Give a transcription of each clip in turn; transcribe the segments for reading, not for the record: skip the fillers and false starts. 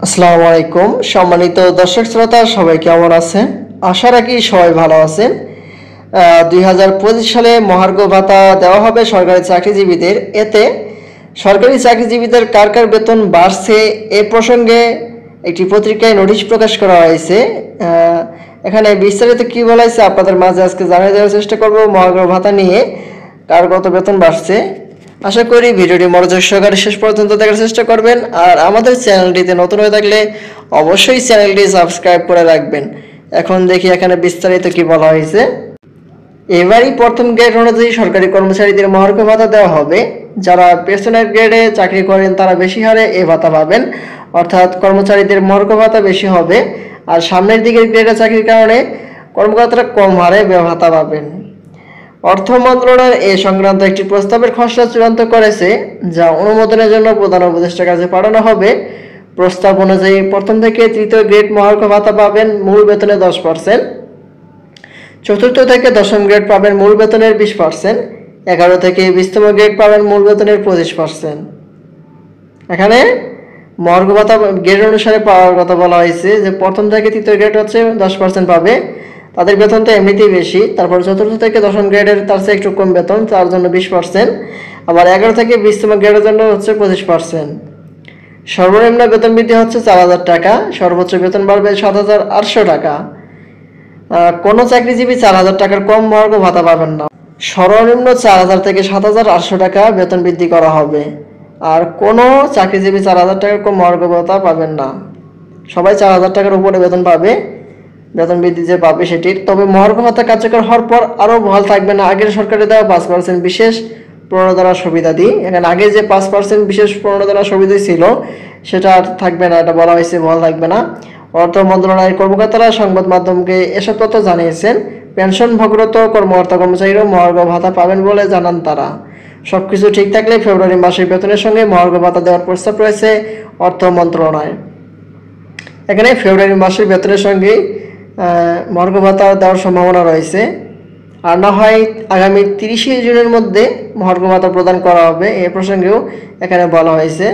আসসালামু আলাইকুম সম্মানিত দর্শক শ্রোতা সবাই কেমন আছেন? আশা রাখি সবাই ভালো আছেন। 2025 সালে মহার্ঘ ভাতা দেওয়া হবে সরকারি চাকরিজীবীদের। এতে সরকারি চাকরিজীবীদের কার কার বেতন বাড়ছে এ প্রসঙ্গে একটি পত্রিকায় নোটিশ প্রকাশ করা হয়েছে। এখানে বিস্তারিত কি বলা হয়েছে আপনাদের মাঝে আজকে জানিয়ে দেওয়ার চেষ্টা করব। মহার্ঘ ভাতা নিয়ে কার কত বেতন বাড়ছে, আশা করি ভিডিওটি মনোযোগ সহকারে শেষ পর্যন্ত দেখার চেষ্টা করবেন। আর আমাদের চ্যানেলটিতে নতুন হয়ে থাকলে অবশ্যই চ্যানেলটি সাবস্ক্রাইব করে রাখবেন। এখন দেখি এখানে বিস্তারিত কি বলা হয়েছে। এবারই প্রথম গ্রেড অনুযায়ী সরকারি কর্মচারীদের মহার্ঘ ভাতা দেওয়া হবে। যারা পেছনের গ্রেডে চাকরি করেন তারা বেশি হারে এই ভাতা পাবেন, অর্থাৎ কর্মচারীদের মহার্ঘ ভাতা বেশি হবে। আর সামনের দিকের গ্রেডে চাকরির কারণে কর্মকর্তারা কম হারে ভাতা পাবেন। অর্থ মন্ত্রণালয় এ সংক্রান্ত একটি প্রস্তাবের খসড়া চূড়ান্ত করেছে, যা অনুমোদনের জন্য প্রধান উপদেষ্টার কাছে পাঠানো হবে। প্রস্তাব অনুযায়ী প্রথম থেকে তৃতীয় গ্রেড মহার্ঘ ভাতা পাবেন মূল বেতনে 10%, চতুর্থ থেকে দশম গ্রেড পাবেন মূল বেতনের 20%, 11 থেকে 20তম গ্রেড পাবেন মূল বেতনের 25%। এখানে মহার্ঘ ভাতা গ্রেড অনুসারে পাওয়ার কথা বলা হয়েছে যে প্রথম থেকে তৃতীয় গ্রেড হচ্ছে 10% পাবে, তাদের বেতন তো এমনিতেই বেশি। তারপর চতুর্থ থেকে দশম গ্রেডের তার চেয়ে একটু কম বেতন, তার জন্য 20%। আবার 11 থেকে 20তম গ্রেডের জন্য হচ্ছে 25%। সর্বনিম্ন বেতন বৃদ্ধি হচ্ছে 4000 টাকা, সর্বোচ্চ বেতন বাড়বে 7800 টাকা। কোনো চাকরিজীবী 4000 টাকার কম মহার্ঘ ভাতা পাবেন না। সর্বনিম্ন 4000 থেকে 7800 টাকা বেতন বৃদ্ধি করা হবে। আর কোনো চাকরিজীবী 4000 টাকার কম মহার্ঘ ভাতা পাবেন না। সবাই 4000 টাকার উপরে বেতন পাবে, বেতন বৃদ্ধি যে পাবে সেটির। তবে মহার্ঘ ভাতা কার্যকর হওয়ার পর আরও বহাল থাকবে না আগের সরকারে দেওয়া 5% বিশেষ প্রণোদনা সুবিধাদি। এখানে আগে যে 5% বিশেষ প্রণোদনা সুবিধা ছিল সেটা আর থাকবে না, এটা বলা হয়েছে বহাল থাকবে না। অর্থ মন্ত্রণালয়ের কর্মকর্তারা সংবাদ মাধ্যমকে এসব তথ্য জানিয়েছেন। পেনশনভোগরত কর্মকর্তা কর্মচারীরাও মহার্ঘ ভাতা পাবেন বলে জানান তারা। সবকিছু ঠিক থাকলে ফেব্রুয়ারি মাসের বেতনের সঙ্গে মহার্ঘ ভাতা দেওয়ার প্রস্তাব রয়েছে অর্থ মন্ত্রণালয়ে। এখানে ফেব্রুয়ারি মাসের বেতনের সঙ্গে মহার্ঘ ভাতা দেওয়ার সম্ভাবনা রয়েছে। আর না হয় আগামী 30শে জুনের মধ্যে মহার্ঘ ভাতা প্রদান করা হবে, এ প্রসঙ্গেও এখানে বলা হয়েছে।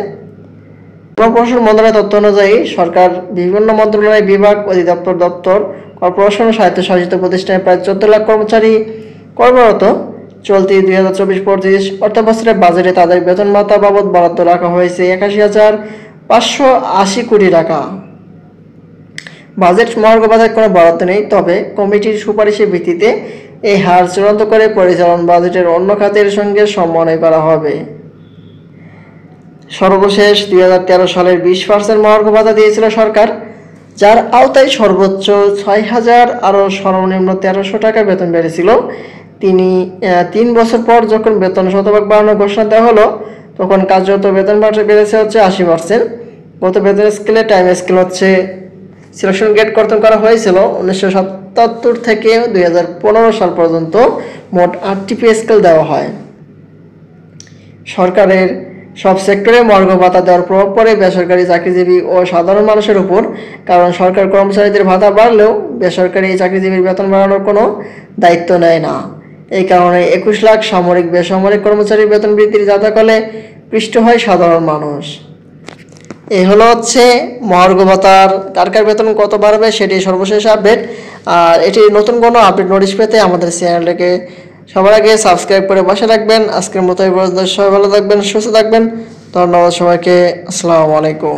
কর্পোরেশন মন্ত্রণালয়ের তথ্য অনুযায়ী সরকার বিভিন্ন মন্ত্রণালয়, বিভাগ, অধিদপ্তর, দপ্তর, কর্পোরেশন ও স্বায়ত্তশাসিত প্রতিষ্ঠানে প্রায় 14 লাখ কর্মচারী কর্মরত। চলতি 2024-25 অর্থবছরের বাজেটে তাদের বেতন ভাতা বাবদ বরাদ্দ রাখা হয়েছে 81,580 কোটি টাকা। বাজেট মহার্ঘ ভাতার কোনো বরাদ্দ নেই, তবে কমিটির সুপারিশের ভিত্তিতে এই হার চূড়ান্ত করে পরিচালন বাজেটের অন্য খাতের সঙ্গে সমন্বয় করা হবে। সর্বশেষ 2013 সালের 20% মহার্ঘ ভাতা দিয়েছিল সরকার, যার আওতায় সর্বোচ্চ 6000 আরও সর্বনিম্ন 1300 টাকা বেতন বেড়েছিল। 3 বছর পর যখন বেতন শতভাগ বাড়ানোর ঘোষণা দেওয়া হলো, তখন কার্যত বেতন বেড়েছে হচ্ছে 80%। গত বেতন স্কেলে টাইম স্কেল হচ্ছে সিলেকশন গ্রেড কর্তন করা হয়েছিল 1977 থেকে 2015 সাল পর্যন্ত। মোট 8টি পে স্কেল দেওয়া হয়। সরকারের সব সেক্টরে মহার্ঘ ভাতা দেওয়ার প্রভাব পড়ে বেসরকারি চাকরিজীবী ও সাধারণ মানুষের উপর, কারণ সরকার কর্মচারীদের ভাতা বাড়লেও বেসরকারি চাকরিজীবীর বেতন বাড়ানোর কোনো দায়িত্ব নেয় না। এই কারণে 21 লাখ সামরিক বেসামরিক কর্মচারীর বেতন বৃদ্ধির জাতাকলে পৃষ্ঠ হয় সাধারণ মানুষ। এই হচ্ছে মহার্ঘ ভাতার কার কার বেতন কত বাড়বে সেটি সর্বশেষ আপডেট। আর এটি নতুন কোনো আপডেট নোটিশ পেতে আমাদের চ্যানেলটাকে সবার আগে সাবস্ক্রাইব করে বসে রাখবেন। আজকের মতো এই পর্যন্ত সবাই ভালো থাকবেন, সুস্থ থাকবেন। ধন্যবাদ সবাইকে। আসসালামু আলাইকুম।